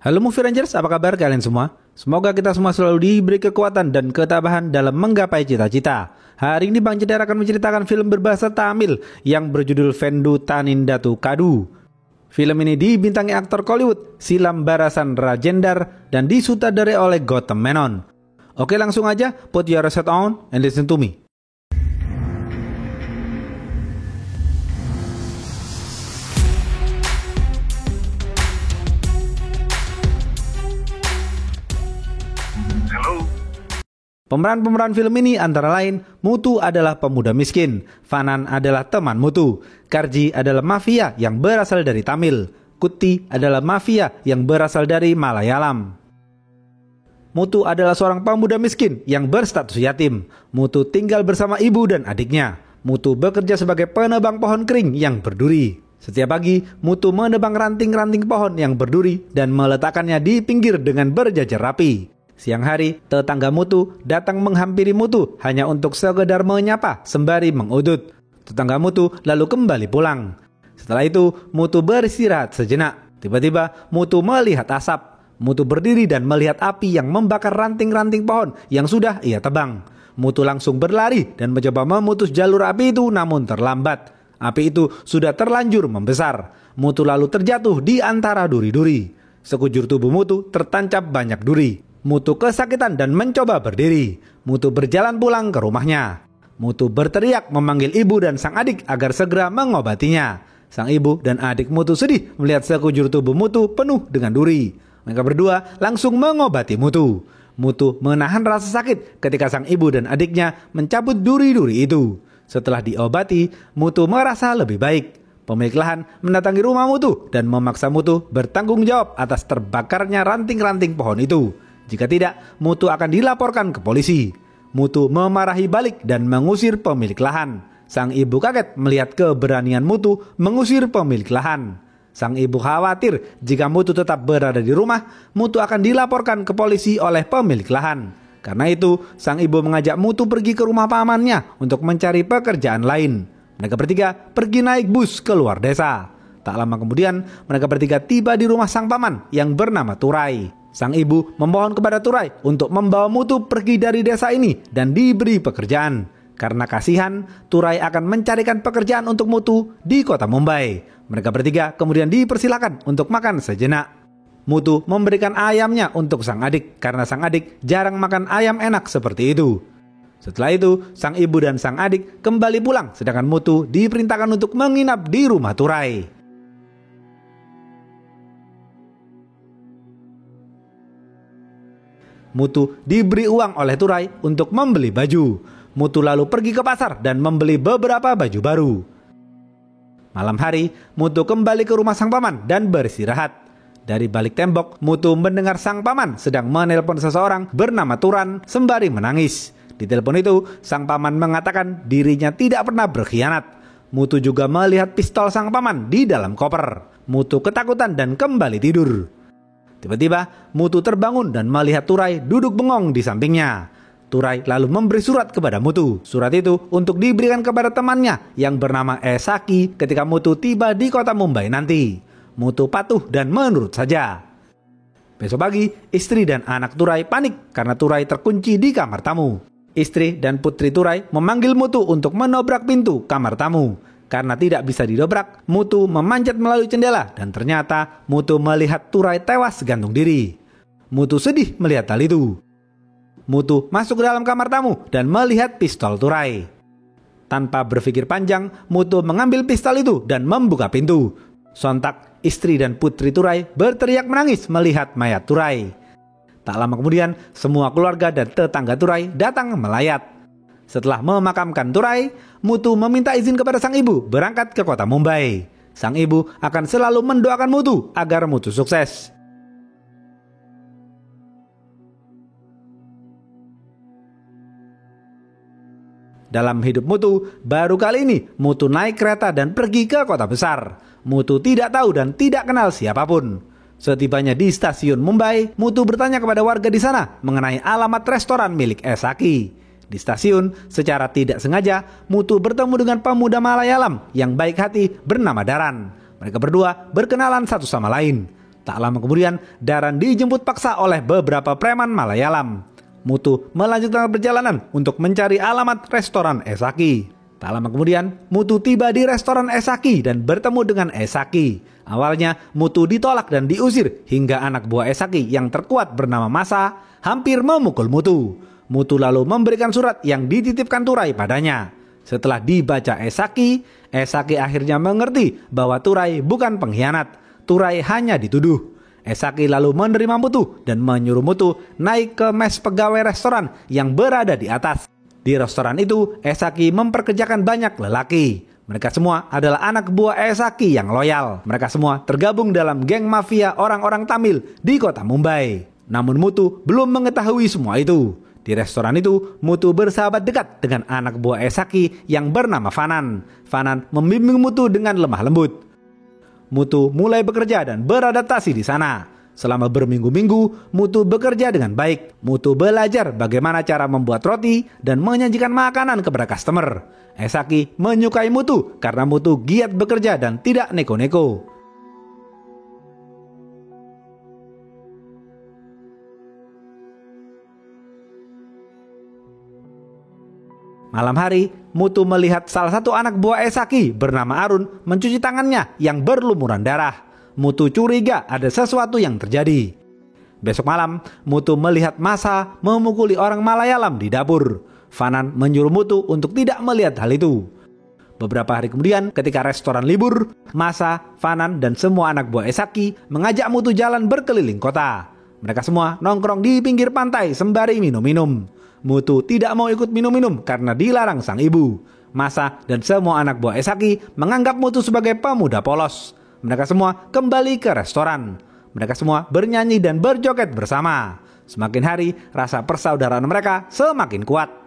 Halo Movie Rangers, apa kabar kalian semua? Semoga kita semua selalu diberi kekuatan dan ketabahan dalam menggapai cita-cita. Hari ini Bang Jedar akan menceritakan film berbahasa Tamil yang berjudul Vendu Tanindatu Kadu. Film ini dibintangi aktor Kollywood Silam Barasan Rajendar dan disutradarai oleh Gautam Menon. Oke, langsung aja, put your headset on and listen to me. Pemeran-pemeran film ini antara lain Muthu adalah pemuda miskin, Fanan adalah teman Muthu, Karji adalah mafia yang berasal dari Tamil, Kutti adalah mafia yang berasal dari Malayalam. Muthu adalah seorang pemuda miskin yang berstatus yatim. Muthu tinggal bersama ibu dan adiknya. Muthu bekerja sebagai penebang pohon kering yang berduri. Setiap pagi, Muthu menebang ranting-ranting pohon yang berduri dan meletakkannya di pinggir dengan berjajar rapi. Siang hari, tetangga Muthu datang menghampiri Muthu hanya untuk sekedar menyapa sembari mengudut. Tetangga Muthu lalu kembali pulang. Setelah itu, Muthu beristirahat sejenak. Tiba-tiba, Muthu melihat asap. Muthu berdiri dan melihat api yang membakar ranting-ranting pohon yang sudah ia tebang. Muthu langsung berlari dan mencoba memutus jalur api itu, namun terlambat. Api itu sudah terlanjur membesar. Muthu lalu terjatuh di antara duri-duri. Sekujur tubuh Muthu tertancap banyak duri. Muthu kesakitan dan mencoba berdiri. Muthu berjalan pulang ke rumahnya. Muthu berteriak memanggil ibu dan sang adik agar segera mengobatinya. Sang ibu dan adik Muthu sedih melihat sekujur tubuh Muthu penuh dengan duri. Mereka berdua langsung mengobati Muthu. Muthu menahan rasa sakit ketika sang ibu dan adiknya mencabut duri-duri itu. Setelah diobati, Muthu merasa lebih baik. Pemilik lahan mendatangi rumah Muthu dan memaksa Muthu bertanggung jawab atas terbakarnya ranting-ranting pohon itu. Jika tidak, Muthu akan dilaporkan ke polisi. Muthu memarahi balik dan mengusir pemilik lahan. Sang ibu kaget melihat keberanian Muthu mengusir pemilik lahan. Sang ibu khawatir jika Muthu tetap berada di rumah, Muthu akan dilaporkan ke polisi oleh pemilik lahan. Karena itu, sang ibu mengajak Muthu pergi ke rumah pamannya untuk mencari pekerjaan lain. Mereka bertiga pergi naik bus keluar desa. Tak lama kemudian, mereka bertiga tiba di rumah sang paman yang bernama Turai. Sang ibu memohon kepada Turai untuk membawa Muthu pergi dari desa ini dan diberi pekerjaan. Karena kasihan, Turai akan mencarikan pekerjaan untuk Muthu di kota Mumbai. Mereka bertiga kemudian dipersilakan untuk makan sejenak. Muthu memberikan ayamnya untuk sang adik karena sang adik jarang makan ayam enak seperti itu. Setelah itu, sang ibu dan sang adik kembali pulang sedangkan Muthu diperintahkan untuk menginap di rumah Turai. Muthu diberi uang oleh Turai untuk membeli baju. Muthu lalu pergi ke pasar dan membeli beberapa baju baru. Malam hari, Muthu kembali ke rumah sang paman dan beristirahat. Dari balik tembok, Muthu mendengar sang paman sedang menelpon seseorang bernama Turan sembari menangis. Di telepon itu, sang paman mengatakan dirinya tidak pernah berkhianat. Muthu juga melihat pistol sang paman di dalam koper. Muthu ketakutan dan kembali tidur. Tiba-tiba, Muthu terbangun dan melihat Turai duduk bengong di sampingnya. Turai lalu memberi surat kepada Muthu. Surat itu untuk diberikan kepada temannya yang bernama Esaki ketika Muthu tiba di kota Mumbai nanti. Muthu patuh dan menurut saja. Besok pagi, istri dan anak Turai panik karena Turai terkunci di kamar tamu. Istri dan putri Turai memanggil Muthu untuk menobrak pintu kamar tamu. Karena tidak bisa didobrak, Muthu memanjat melalui jendela dan ternyata Muthu melihat Turai tewas gantung diri. Muthu sedih melihat hal itu. Muthu masuk ke dalam kamar tamu dan melihat pistol Turai. Tanpa berpikir panjang, Muthu mengambil pistol itu dan membuka pintu. Sontak, istri dan putri Turai berteriak menangis melihat mayat Turai. Tak lama kemudian, semua keluarga dan tetangga Turai datang melayat. Setelah memakamkan Turai, Muthu meminta izin kepada sang ibu berangkat ke kota Mumbai. Sang ibu akan selalu mendoakan Muthu agar Muthu sukses. Dalam hidup Mutu, baru kali ini Mutu naik kereta dan pergi ke kota besar. Mutu tidak tahu dan tidak kenal siapapun. Setibanya di stasiun Mumbai, Mutu bertanya kepada warga di sana mengenai alamat restoran milik Esaki. Di stasiun, secara tidak sengaja, Mutu bertemu dengan pemuda Malayalam yang baik hati bernama Daran. Mereka berdua berkenalan satu sama lain. Tak lama kemudian, Daran dijemput paksa oleh beberapa preman Malayalam. Mutu melanjutkan perjalanan untuk mencari alamat restoran Esaki. Tak lama kemudian, Mutu tiba di restoran Esaki dan bertemu dengan Esaki. Awalnya, Mutu ditolak dan diusir hingga anak buah Esaki yang terkuat bernama Masa hampir memukul Mutu. Mutu lalu memberikan surat yang dititipkan Turai padanya. Setelah dibaca Esaki, Esaki akhirnya mengerti bahwa Turai bukan pengkhianat. Turai hanya dituduh. Esaki lalu menerima Mutu dan menyuruh Mutu naik ke mes pegawai restoran yang berada di atas. Di restoran itu, Esaki memperkerjakan banyak lelaki. Mereka semua adalah anak buah Esaki yang loyal. Mereka semua tergabung dalam geng mafia orang-orang Tamil di kota Mumbai. Namun Mutu belum mengetahui semua itu. Di restoran itu, Mutu bersahabat dekat dengan anak buah Esaki yang bernama Fanan. Fanan membimbing Mutu dengan lemah lembut. Mutu mulai bekerja dan beradaptasi di sana. Selama berminggu-minggu, Mutu bekerja dengan baik. Mutu belajar bagaimana cara membuat roti dan menyajikan makanan kepada customer. Esaki menyukai Mutu karena Mutu giat bekerja dan tidak neko-neko. Malam hari, Mutu melihat salah satu anak buah Esaki bernama Arun mencuci tangannya yang berlumuran darah. Mutu curiga ada sesuatu yang terjadi. Besok malam, Mutu melihat Masa memukuli orang Malayalam di dapur. Fanan menyuruh Mutu untuk tidak melihat hal itu. Beberapa hari kemudian, ketika restoran libur, Masa, Fanan, dan semua anak buah Esaki mengajak Mutu jalan berkeliling kota. Mereka semua nongkrong di pinggir pantai sembari minum-minum. Mutu tidak mau ikut minum-minum karena dilarang sang ibu. Masa dan semua anak buah Esaki menganggap Mutu sebagai pemuda polos. Mereka semua kembali ke restoran. Mereka semua bernyanyi dan berjoget bersama. Semakin hari, rasa persaudaraan mereka semakin kuat.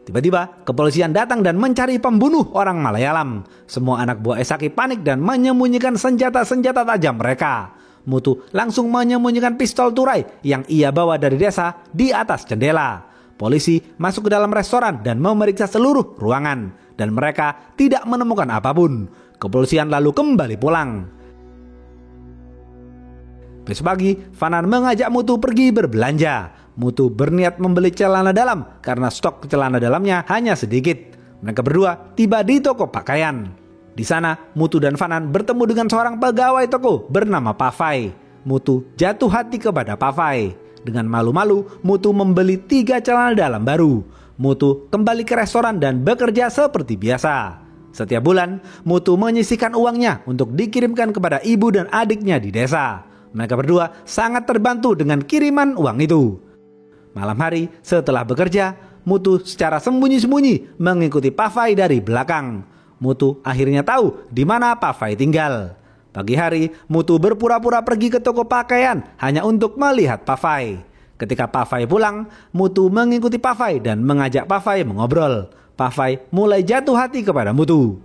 Tiba-tiba, kepolisian datang dan mencari pembunuh orang Malayalam. Semua anak buah Esaki panik dan menyembunyikan senjata-senjata tajam mereka. Mutu langsung menyembunyikan pistol Turai yang ia bawa dari desa di atas jendela. Polisi masuk ke dalam restoran dan memeriksa seluruh ruangan. Dan mereka tidak menemukan apapun. Kepolisian lalu kembali pulang. Besok pagi, Fanan mengajak Mutu pergi berbelanja. Mutu berniat membeli celana dalam karena stok celana dalamnya hanya sedikit. Mereka berdua tiba di toko pakaian. Di sana, Mutu dan Fanan bertemu dengan seorang pegawai toko bernama Pavai. Mutu jatuh hati kepada Pavai. Dengan malu-malu, Mutu membeli 3 celana dalam baru. Mutu kembali ke restoran dan bekerja seperti biasa. Setiap bulan, Mutu menyisihkan uangnya untuk dikirimkan kepada ibu dan adiknya di desa. Mereka berdua sangat terbantu dengan kiriman uang itu. Malam hari, setelah bekerja, Mutu secara sembunyi-sembunyi mengikuti Pavai dari belakang. Mutu akhirnya tahu di mana Pavai tinggal. Pagi hari, Mutu berpura-pura pergi ke toko pakaian hanya untuk melihat Pavai. Ketika Pavai pulang, Mutu mengikuti Pavai dan mengajak Pavai mengobrol. Pavai mulai jatuh hati kepada Mutu.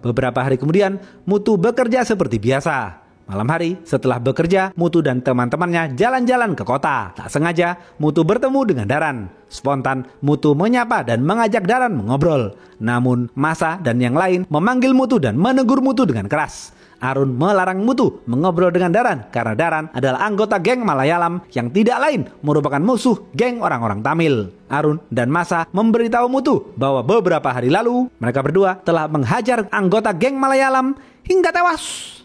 Beberapa hari kemudian, Mutu bekerja seperti biasa. Malam hari, setelah bekerja, Mutu dan teman-temannya jalan-jalan ke kota. Tak sengaja, Mutu bertemu dengan Daran. Spontan, Mutu menyapa dan mengajak Daran mengobrol. Namun, Masa dan yang lain memanggil Mutu dan menegur Mutu dengan keras. Arun melarang Mutu mengobrol dengan Daran karena Daran adalah anggota geng Malayalam yang tidak lain merupakan musuh geng orang-orang Tamil. Arun dan Masa memberitahu Mutu bahwa beberapa hari lalu mereka berdua telah menghajar anggota geng Malayalam hingga tewas.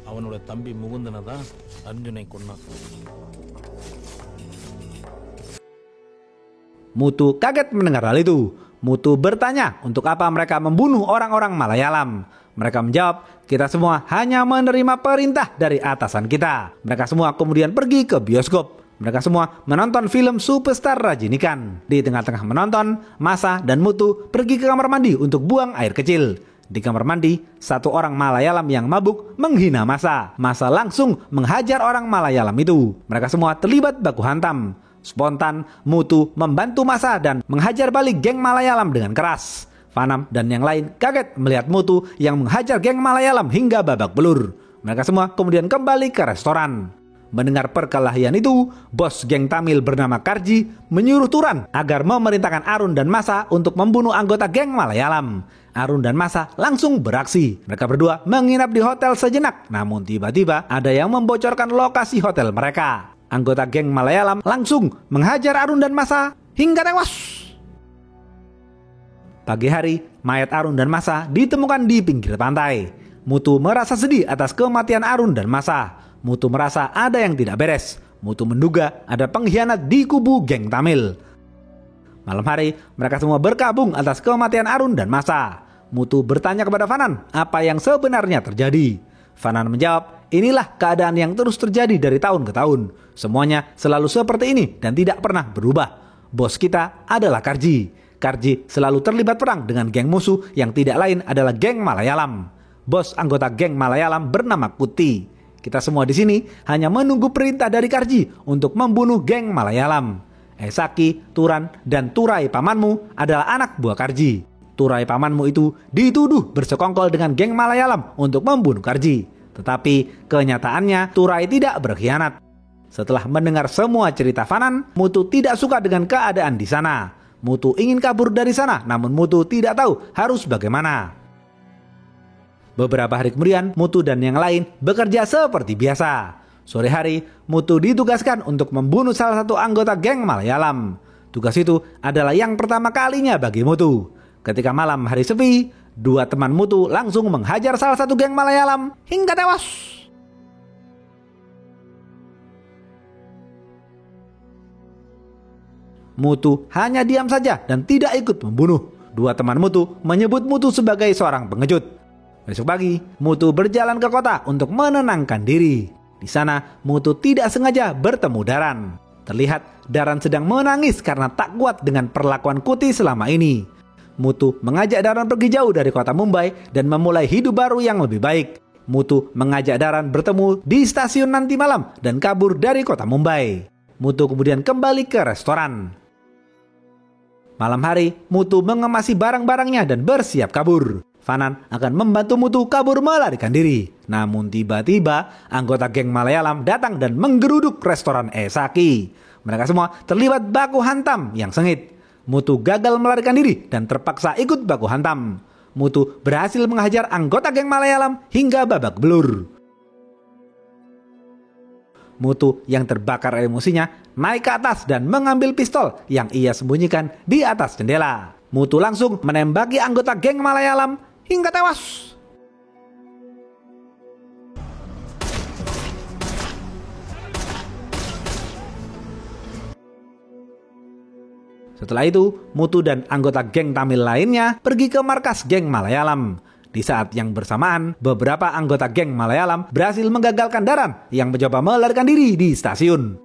அவனோட தம்பி முகுந்தனை தான் அர்ஜுனை கொன்னான். Mutu kaget mendengar hal itu. Mutu bertanya untuk apa mereka membunuh orang-orang Malayalam. Mereka menjawab, kita semua hanya menerima perintah dari atasan kita. Mereka semua kemudian pergi ke bioskop. Mereka semua menonton film Superstar Rajinikan. Di tengah-tengah menonton, Masa dan Mutu pergi ke kamar mandi untuk buang air kecil. Di kamar mandi, satu orang Malayalam yang mabuk menghina Masa. Masa langsung menghajar orang Malayalam itu. Mereka semua terlibat baku hantam. Spontan, Mutu membantu Masa dan menghajar balik geng Malayalam dengan keras. Fanam dan yang lain kaget melihat Mutu yang menghajar geng Malayalam hingga babak belur. Mereka semua kemudian kembali ke restoran. Mendengar perkelahian itu, bos geng Tamil bernama Karji menyuruh Turan agar memerintahkan Arun dan Masa untuk membunuh anggota geng Malayalam. Arun dan Masa langsung beraksi. Mereka berdua menginap di hotel sejenak, namun tiba-tiba ada yang membocorkan lokasi hotel mereka. Anggota geng Malayalam langsung menghajar Arun dan Masa hingga tewas. Pagi hari, mayat Arun dan Masa ditemukan di pinggir pantai. Mutu merasa sedih atas kematian Arun dan Masa. Mutu merasa ada yang tidak beres. Mutu menduga ada pengkhianat di kubu geng Tamil. Malam hari, mereka semua berkabung atas kematian Arun dan Masa. Mutu bertanya kepada Fanan apa yang sebenarnya terjadi. Fanan menjawab, inilah keadaan yang terus terjadi dari tahun ke tahun. Semuanya selalu seperti ini dan tidak pernah berubah. Bos kita adalah Karji. Karji selalu terlibat perang dengan geng musuh yang tidak lain adalah geng Malayalam. Bos anggota geng Malayalam bernama Kuti. Kita semua di sini hanya menunggu perintah dari Karji untuk membunuh geng Malayalam. Esaki, Turan, dan Turai pamanmu adalah anak buah Karji. Turai pamanmu itu dituduh bersekongkol dengan geng Malayalam untuk membunuh Karji. Tetapi kenyataannya Turai tidak berkhianat. Setelah mendengar semua cerita Fanan, Mutu tidak suka dengan keadaan di sana. Mutu ingin kabur dari sana, namun Mutu tidak tahu harus bagaimana. Beberapa hari kemudian, Mutu dan yang lain bekerja seperti biasa. Sore hari, Mutu ditugaskan untuk membunuh salah satu anggota geng Malayalam. Tugas itu adalah yang pertama kalinya bagi Mutu. Ketika malam hari sepi, dua teman Mutu langsung menghajar salah satu geng Malayalam hingga tewas. Mutu hanya diam saja dan tidak ikut membunuh. Dua teman Mutu menyebut Mutu sebagai seorang pengejut. Besok pagi, Mutu berjalan ke kota untuk menenangkan diri. Di sana, Mutu tidak sengaja bertemu Daran. Terlihat Daran sedang menangis karena tak kuat dengan perlakuan Kuti selama ini. Mutu mengajak Daran pergi jauh dari kota Mumbai dan memulai hidup baru yang lebih baik. Mutu mengajak Daran bertemu di stasiun nanti malam dan kabur dari kota Mumbai. Mutu kemudian kembali ke restoran. Malam hari, Mutu mengemasi barang-barangnya dan bersiap kabur. Fanan akan membantu Mutu kabur melarikan diri. Namun tiba-tiba anggota geng Malayalam datang dan menggeruduk restoran Esaki. Mereka semua terlibat baku hantam yang sengit. Mutu gagal melarikan diri dan terpaksa ikut baku hantam. Mutu berhasil menghajar anggota geng Malayalam hingga babak belur. Mutu yang terbakar emosinya naik ke atas dan mengambil pistol yang ia sembunyikan di atas jendela. Mutu langsung menembaki anggota geng Malayalam hingga tewas. Setelah itu, Mutu dan anggota geng Tamil lainnya pergi ke markas geng Malayalam. Di saat yang bersamaan, beberapa anggota geng Malayalam berhasil menggagalkan Daran yang mencoba melarikan diri di stasiun.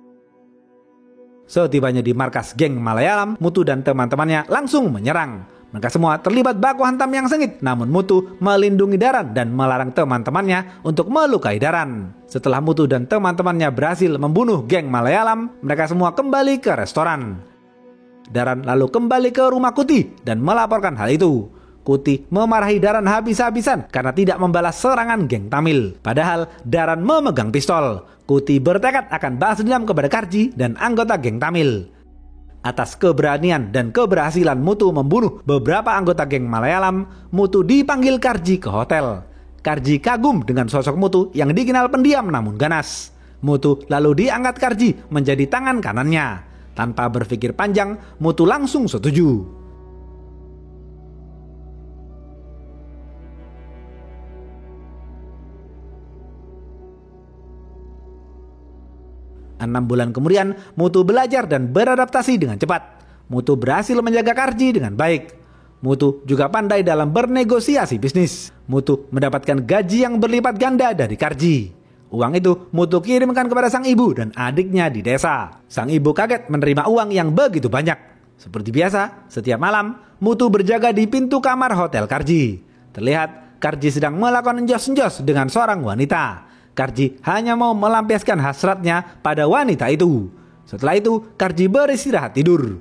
Setibanya di markas geng Malayalam, Mutu dan teman-temannya langsung menyerang. Mereka semua terlibat baku hantam yang sengit, namun Mutu melindungi Daran dan melarang teman-temannya untuk melukai Daran. Setelah Mutu dan teman-temannya berhasil membunuh geng Malayalam, mereka semua kembali ke restoran. Daran lalu kembali ke rumah Kuti dan melaporkan hal itu. Kuti memarahi Daran habis-habisan karena tidak membalas serangan geng Tamil. Padahal Daran memegang pistol. Kuti bertekad akan balas dendam kepada Karji dan anggota geng Tamil. Atas keberanian dan keberhasilan Mutu membunuh beberapa anggota geng Malayalam, Mutu dipanggil Karji ke hotel. Karji kagum dengan sosok Mutu yang dikenal pendiam namun ganas. Mutu lalu diangkat Karji menjadi tangan kanannya. Tanpa berpikir panjang, Mutu langsung setuju. Enam bulan kemudian, Mutu belajar dan beradaptasi dengan cepat. Mutu berhasil menjaga Karji dengan baik. Mutu juga pandai dalam bernegosiasi bisnis. Mutu mendapatkan gaji yang berlipat ganda dari Karji. Uang itu Mutu kirimkan kepada sang ibu dan adiknya di desa. Sang ibu kaget menerima uang yang begitu banyak. Seperti biasa, setiap malam Mutu berjaga di pintu kamar Hotel Karji. Terlihat Karji sedang melakukan enjos-enjos dengan seorang wanita. Karji hanya mau melampiaskan hasratnya pada wanita itu. Setelah itu, Karji beristirahat tidur.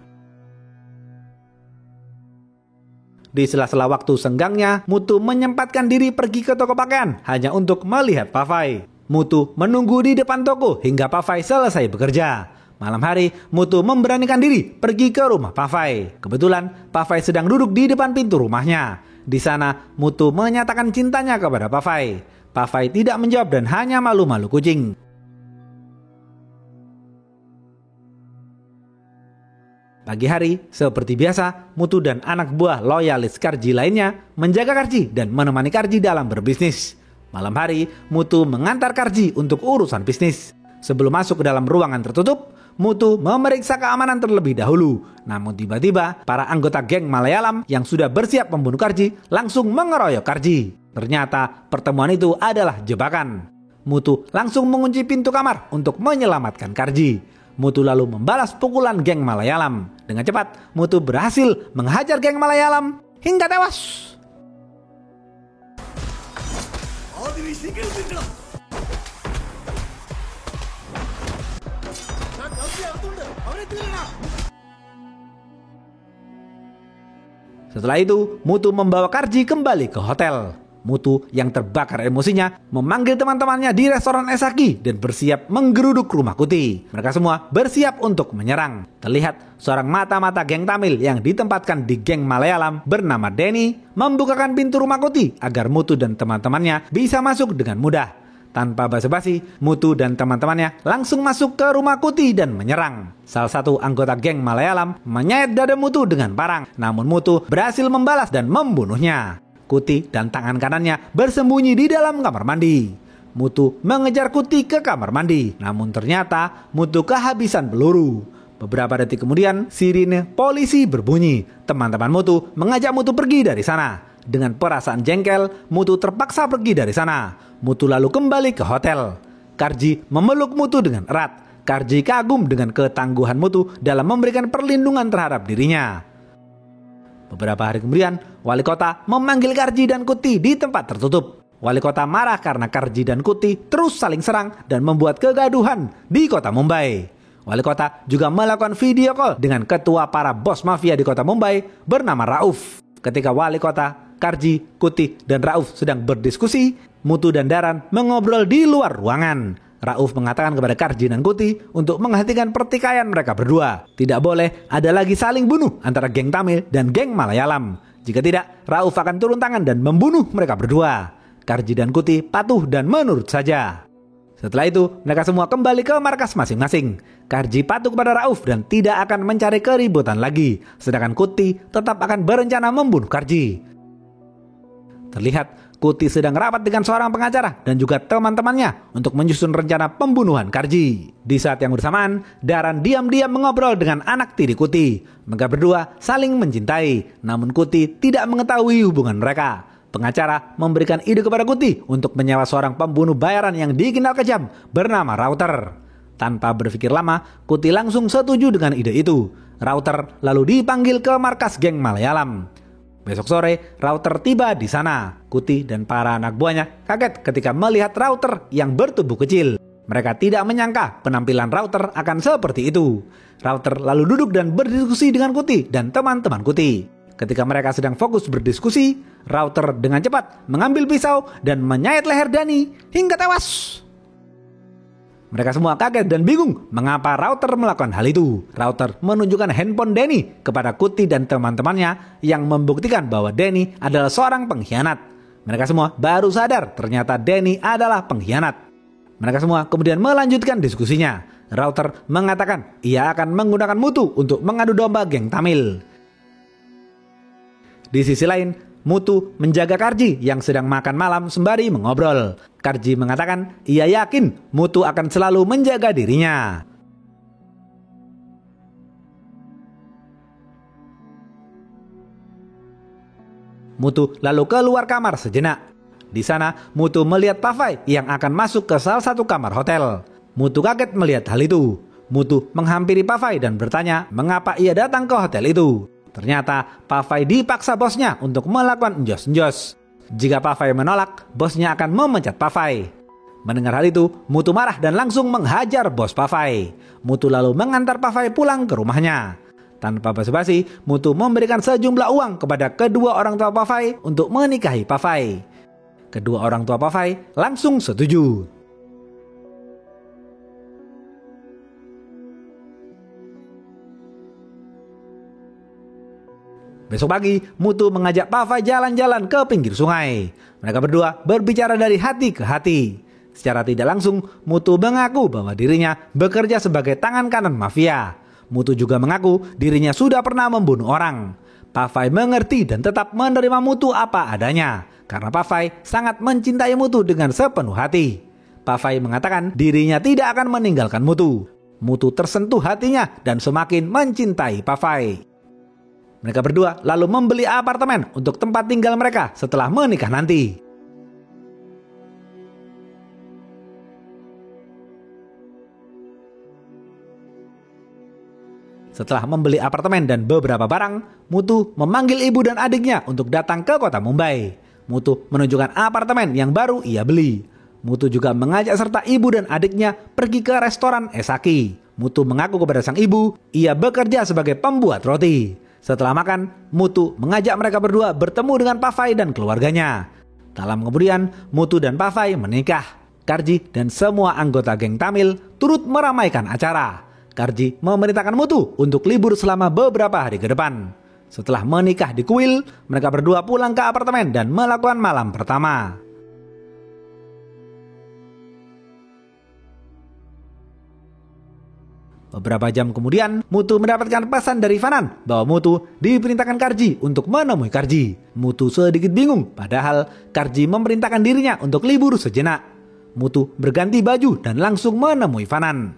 Di sela-sela waktu senggangnya, Mutu menyempatkan diri pergi ke toko pakaian hanya untuk melihat Pavai. Mutu menunggu di depan toko hingga Pavai selesai bekerja. Malam hari, Mutu memberanikan diri pergi ke rumah Pavai. Kebetulan, Pavai sedang duduk di depan pintu rumahnya. Di sana, Mutu menyatakan cintanya kepada Pavai. Pavai tidak menjawab dan hanya malu-malu kucing. Pagi hari, seperti biasa, Mutu dan anak buah loyalis Karji lainnya menjaga Karji dan menemani Karji dalam berbisnis. Malam hari, Mutu mengantar Karji untuk urusan bisnis. Sebelum masuk ke dalam ruangan tertutup, Mutu memeriksa keamanan terlebih dahulu. Namun tiba-tiba, para anggota geng Malayalam yang sudah bersiap membunuh Karji langsung mengeroyok Karji. Ternyata pertemuan itu adalah jebakan. Mutu langsung mengunci pintu kamar untuk menyelamatkan Karji. Mutu lalu membalas pukulan geng Malayalam. Dengan cepat, Mutu berhasil menghajar geng Malayalam hingga tewas. Setelah itu, Mutu membawa Karji kembali ke hotel. Mutu yang terbakar emosinya memanggil teman-temannya di restoran Esaki dan bersiap menggeruduk rumah Kuti. Mereka semua bersiap untuk menyerang. Terlihat seorang mata-mata geng Tamil yang ditempatkan di geng Malayalam bernama Denny membukakan pintu rumah Kuti agar Mutu dan teman-temannya bisa masuk dengan mudah. Tanpa basa-basi, Mutu dan teman-temannya langsung masuk ke rumah Kuti dan menyerang. Salah satu anggota geng Malayalam menyayat dada Mutu dengan parang, namun Mutu berhasil membalas dan membunuhnya. Kuti dan tangan kanannya bersembunyi di dalam kamar mandi. Mutu mengejar Kuti ke kamar mandi, namun ternyata Mutu kehabisan peluru. Beberapa detik kemudian, sirine polisi berbunyi. Teman-teman Mutu mengajak Mutu pergi dari sana. Dengan perasaan jengkel, Mutu terpaksa pergi dari sana. Mutu lalu kembali ke hotel. Karji memeluk Mutu dengan erat. Karji kagum dengan ketangguhan Mutu dalam memberikan perlindungan terhadap dirinya. Beberapa hari kemudian, wali kota memanggil Karji dan Kuti di tempat tertutup. Wali kota marah karena Karji dan Kuti terus saling serang dan membuat kegaduhan di kota Mumbai. Wali kota juga melakukan video call dengan ketua para bos mafia di kota Mumbai bernama Rauf. Ketika wali kota, Karji, Kuti, dan Rauf sedang berdiskusi, Mutu dan Daran mengobrol di luar ruangan. Rauf mengatakan kepada Karji dan Kuti untuk menghentikan pertikaian mereka berdua. Tidak boleh ada lagi saling bunuh antara geng Tamil dan geng Malayalam. Jika tidak, Rauf akan turun tangan dan membunuh mereka berdua. Karji dan Kuti patuh dan menurut saja. Setelah itu, mereka semua kembali ke markas masing-masing. Karji patuh kepada Rauf dan tidak akan mencari keributan lagi. Sedangkan Kuti tetap akan berencana membunuh Karji. Terlihat Kuti sedang rapat dengan seorang pengacara dan juga teman-temannya untuk menyusun rencana pembunuhan Karji. Di saat yang bersamaan, Daran diam-diam mengobrol dengan anak tiri Kuti. Mereka berdua saling mencintai, namun Kuti tidak mengetahui hubungan mereka. Pengacara memberikan ide kepada Kuti untuk menyewa seorang pembunuh bayaran yang dikenal kejam bernama Router. Tanpa berpikir lama, Kuti langsung setuju dengan ide itu. Router lalu dipanggil ke markas geng Malayalam. Besok sore, Router tiba di sana. Kuti dan para anak buahnya kaget ketika melihat Router yang bertubuh kecil. Mereka tidak menyangka penampilan Router akan seperti itu. Router lalu duduk dan berdiskusi dengan Kuti dan teman-teman Kuti. Ketika mereka sedang fokus berdiskusi, Router dengan cepat mengambil pisau dan menyayat leher Dani hingga tewas. Mereka semua kaget dan bingung mengapa Router melakukan hal itu. Router menunjukkan handphone Denny kepada Kuti dan teman-temannya yang membuktikan bahwa Denny adalah seorang pengkhianat. Mereka semua baru sadar ternyata Denny adalah pengkhianat. Mereka semua kemudian melanjutkan diskusinya. Router mengatakan ia akan menggunakan Mutu untuk mengadu domba geng Tamil. Di sisi lain, Mutu menjaga Karji yang sedang makan malam sembari mengobrol. Karji mengatakan ia yakin Mutu akan selalu menjaga dirinya. Mutu lalu keluar kamar sejenak. Di sana, Mutu melihat Pak Fai yang akan masuk ke salah satu kamar hotel. Mutu kaget melihat hal itu. Mutu menghampiri Pak Fai dan bertanya mengapa ia datang ke hotel itu. Ternyata Pak Fai dipaksa bosnya untuk melakukan enjos-enjos. Jika Pak Fai menolak, bosnya akan memecat Pak Fai. Mendengar hal itu, Mutu marah dan langsung menghajar bos Pak Fai. Mutu lalu mengantar Pak Fai pulang ke rumahnya. Tanpa basa-basi, Mutu memberikan sejumlah uang kepada kedua orang tua Pak Fai untuk menikahi Pak Fai. Kedua orang tua Pak Fai langsung setuju. Besok pagi, Mutu mengajak Pak Fai jalan-jalan ke pinggir sungai. Mereka berdua berbicara dari hati ke hati. Secara tidak langsung, Mutu mengaku bahwa dirinya bekerja sebagai tangan kanan mafia. Mutu juga mengaku dirinya sudah pernah membunuh orang. Pak Fai mengerti dan tetap menerima Mutu apa adanya. Karena Pak Fai sangat mencintai Mutu dengan sepenuh hati. Pak Fai mengatakan dirinya tidak akan meninggalkan Mutu. Mutu tersentuh hatinya dan semakin mencintai Pak Fai. Mereka berdua lalu membeli apartemen untuk tempat tinggal mereka setelah menikah nanti. Setelah membeli apartemen dan beberapa barang, Mutu memanggil ibu dan adiknya untuk datang ke kota Mumbai. Mutu menunjukkan apartemen yang baru ia beli. Mutu juga mengajak serta ibu dan adiknya pergi ke restoran Esaki. Mutu mengaku kepada sang ibu, ia bekerja sebagai pembuat roti. Setelah makan, Mutu mengajak mereka berdua bertemu dengan Pak Fai dan keluarganya. Tak lama kemudian, Mutu dan Pak Fai menikah. Karji dan semua anggota geng Tamil turut meramaikan acara. Karji memerintahkan Mutu untuk libur selama beberapa hari ke depan. Setelah menikah di kuil, mereka berdua pulang ke apartemen dan melakukan malam pertama. Beberapa jam kemudian, Mutu mendapatkan pesan dari Fanan bahwa Mutu diperintahkan Karji untuk menemui Karji. Mutu sedikit bingung, padahal Karji memerintahkan dirinya untuk libur sejenak. Mutu berganti baju dan langsung menemui Fanan.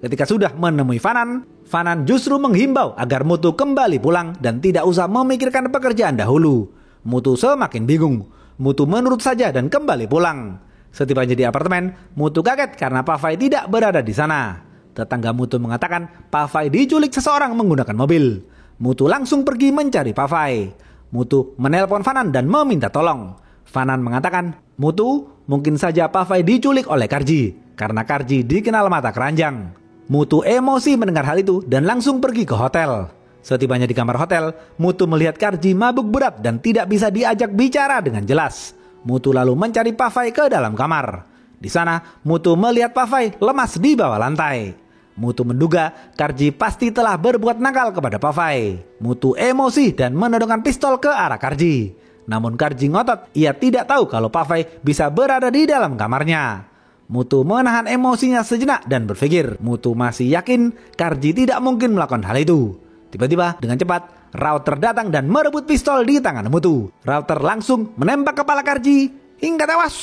Ketika sudah menemui Fanan, Fanan justru menghimbau agar Mutu kembali pulang dan tidak usah memikirkan pekerjaan dahulu. Mutu semakin bingung. Mutu menurut saja dan kembali pulang. Setibanya di apartemen, Mutu kaget karena Pak Fai tidak berada di sana. Tetangga Mutu mengatakan Pak Fai diculik seseorang menggunakan mobil. Mutu langsung pergi mencari Pak Fai. Mutu menelpon Fanan dan meminta tolong. Fanan mengatakan, Mutu, mungkin saja Pak Fai diculik oleh Karji, karena Karji dikenal mata keranjang. Mutu emosi mendengar hal itu dan langsung pergi ke hotel. Setibanya di kamar hotel, Mutu melihat Karji mabuk berat dan tidak bisa diajak bicara dengan jelas. Mutu lalu mencari Pak Fai ke dalam kamar. Di sana, Mutu melihat Pak Fai lemas di bawah lantai. Mutu menduga Karji pasti telah berbuat nakal kepada Pak Fai. Mutu emosi dan menodongkan pistol ke arah Karji. Namun Karji ngotot, ia tidak tahu kalau Pak Fai bisa berada di dalam kamarnya. Mutu menahan emosinya sejenak dan berpikir, Mutu masih yakin Karji tidak mungkin melakukan hal itu. Tiba-tiba dengan cepat, Router datang dan merebut pistol di tangan Mutu. Router langsung menembak kepala Karji hingga tewas.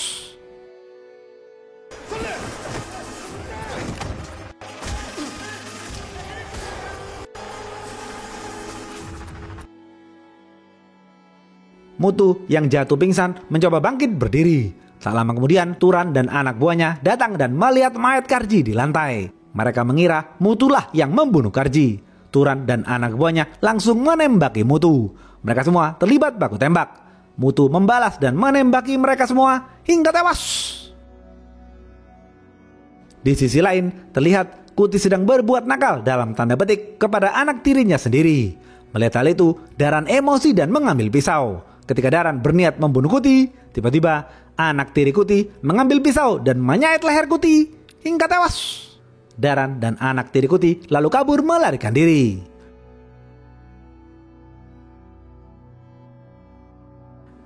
Mutu yang jatuh pingsan mencoba bangkit berdiri. Tak lama kemudian, Turan dan anak buahnya datang dan melihat mayat Karji di lantai. Mereka mengira Mutulah yang membunuh Karji. Turan dan anak buahnya langsung menembaki Mutu. Mereka semua terlibat baku tembak. Mutu membalas dan menembaki mereka semua hingga tewas. Di sisi lain, terlihat Kuti sedang berbuat nakal dalam tanda petik kepada anak tirinya sendiri. Melihat hal itu, Daran emosi dan mengambil pisau. Ketika Daran berniat membunuh Kuti, tiba-tiba anak tiri Kuti mengambil pisau dan menyayat leher Kuti hingga tewas. Daran dan anak tiri Kuti lalu kabur melarikan diri.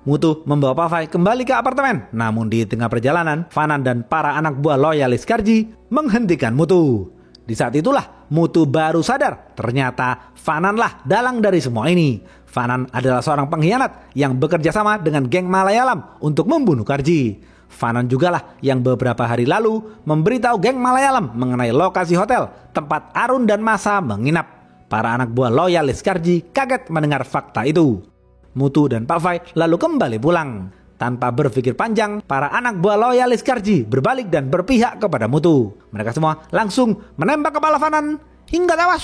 Mutu membawa Pak Fai kembali ke apartemen. Namun di tengah perjalanan, Fanan dan para anak buah loyalis Karji menghentikan Mutu. Di saat itulah Mutu baru sadar ternyata Fananlah dalang dari semua ini. Fanan adalah seorang pengkhianat yang bekerja sama dengan geng Malayalam untuk membunuh Karji. Fanan jugalah yang beberapa hari lalu memberitahu geng Malayalam mengenai lokasi hotel tempat Arun dan Masa menginap. Para anak buah loyalis Karji kaget mendengar fakta itu. Mutu dan Pak Fai lalu kembali pulang. Tanpa berpikir panjang, para anak buah loyalis Karji berbalik dan berpihak kepada Mutu. Mereka semua langsung menembak kepala Fanan hingga tewas.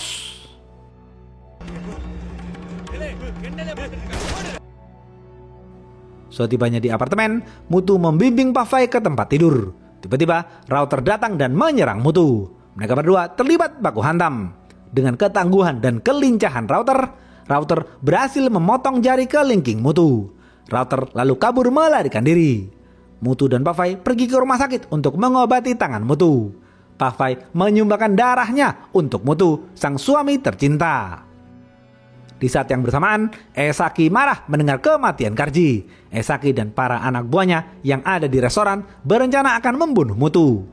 Setibanya di apartemen, Mutu membimbing Pafai ke tempat tidur. Tiba-tiba, Router datang dan menyerang Mutu. Mereka berdua terlibat baku hantam. Dengan ketangguhan dan kelincahan Router berhasil memotong jari kelingking Mutu. Router lalu kabur melarikan diri. Mutu dan Pafai pergi ke rumah sakit untuk mengobati tangan Mutu. Pafai menyumbangkan darahnya untuk Mutu, sang suami tercinta. Di saat yang bersamaan, Esaki marah mendengar kematian Karji. Esaki dan para anak buahnya yang ada di restoran berencana akan membunuh Mutu.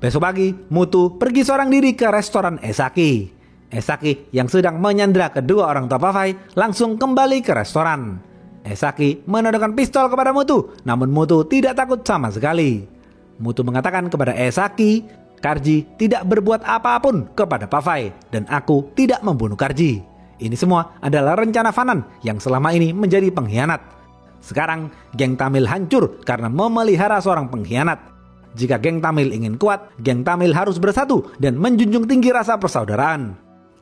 Besok pagi, Mutu pergi seorang diri ke restoran Esaki. Esaki yang sedang menyandera kedua orang tua Pafai langsung kembali ke restoran. Esaki menodongkan pistol kepada Mutu, namun Mutu tidak takut sama sekali. Mutu mengatakan kepada Esaki, Karji tidak berbuat apapun kepada Pafai dan aku tidak membunuh Karji. Ini semua adalah rencana Fanan yang selama ini menjadi pengkhianat. Sekarang geng Tamil hancur karena memelihara seorang pengkhianat. Jika geng Tamil ingin kuat, geng Tamil harus bersatu dan menjunjung tinggi rasa persaudaraan.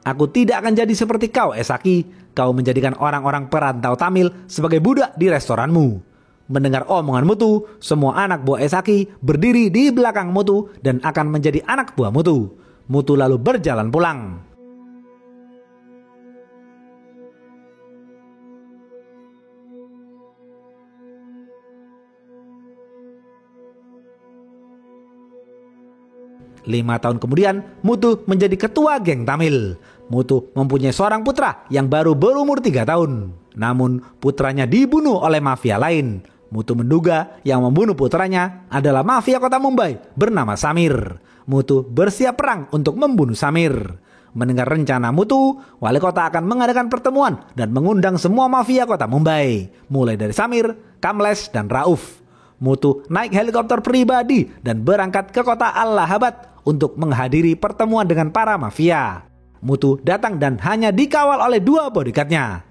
Aku tidak akan jadi seperti kau, Esaki. Kau menjadikan orang-orang perantau Tamil sebagai budak di restoranmu. Mendengar omongan Mutu, semua anak buah Esaki berdiri di belakang Mutu dan akan menjadi anak buah Mutu. Mutu lalu berjalan pulang. Lima tahun kemudian, Mutu menjadi ketua geng Tamil. Mutu mempunyai seorang putra yang baru berumur 3 tahun. Namun putranya dibunuh oleh mafia lain. Mutu menduga yang membunuh putranya adalah mafia kota Mumbai bernama Samir. Mutu bersiap perang untuk membunuh Samir. Mendengar rencana Mutu, wali kota akan mengadakan pertemuan dan mengundang semua mafia kota Mumbai, mulai dari Samir, Kamlesh, dan Rauf. Mutu naik helikopter pribadi dan berangkat ke kota Allahabad untuk menghadiri pertemuan dengan para mafia. Mutu datang dan hanya dikawal oleh 2 bodyguardnya.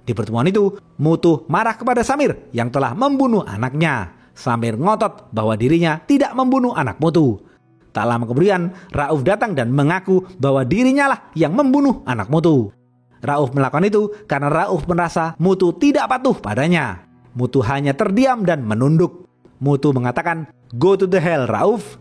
Di pertemuan itu, Mutu marah kepada Samir yang telah membunuh anaknya. Samir ngotot bahwa dirinya tidak membunuh anak Mutu. Tak lama kemudian, Rauf datang dan mengaku bahwa dirinya lah yang membunuh anak Mutu. Rauf melakukan itu karena Rauf merasa Mutu tidak patuh padanya. Mutu hanya terdiam dan menunduk. Mutu mengatakan, "Go to the hell, Rauf."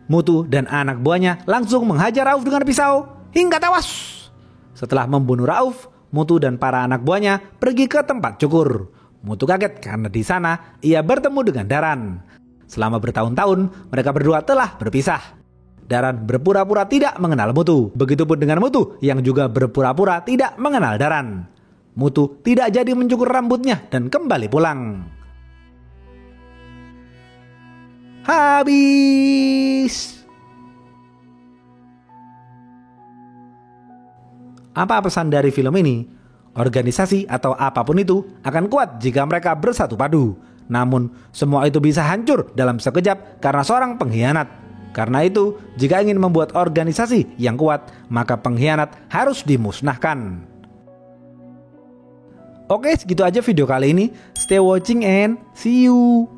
Mutu dan anak buahnya langsung menghajar Rauf dengan pisau hingga tewas. Setelah membunuh Rauf, Mutu dan para anak buahnya pergi ke tempat cukur. Mutu kaget karena di sana ia bertemu dengan Daran. Selama bertahun-tahun mereka berdua telah berpisah. Daran berpura-pura tidak mengenal Mutu. Begitupun dengan Mutu yang juga berpura-pura tidak mengenal Daran. Mutu tidak jadi mencukur rambutnya dan kembali pulang. Habis. Apa pesan dari film ini? Organisasi atau apapun itu akan kuat jika mereka bersatu padu. Namun semua itu bisa hancur dalam sekejap karena seorang pengkhianat. Karena itu, jika ingin membuat organisasi yang kuat, maka pengkhianat harus dimusnahkan. Oke, segitu aja video kali ini. Stay watching and see you.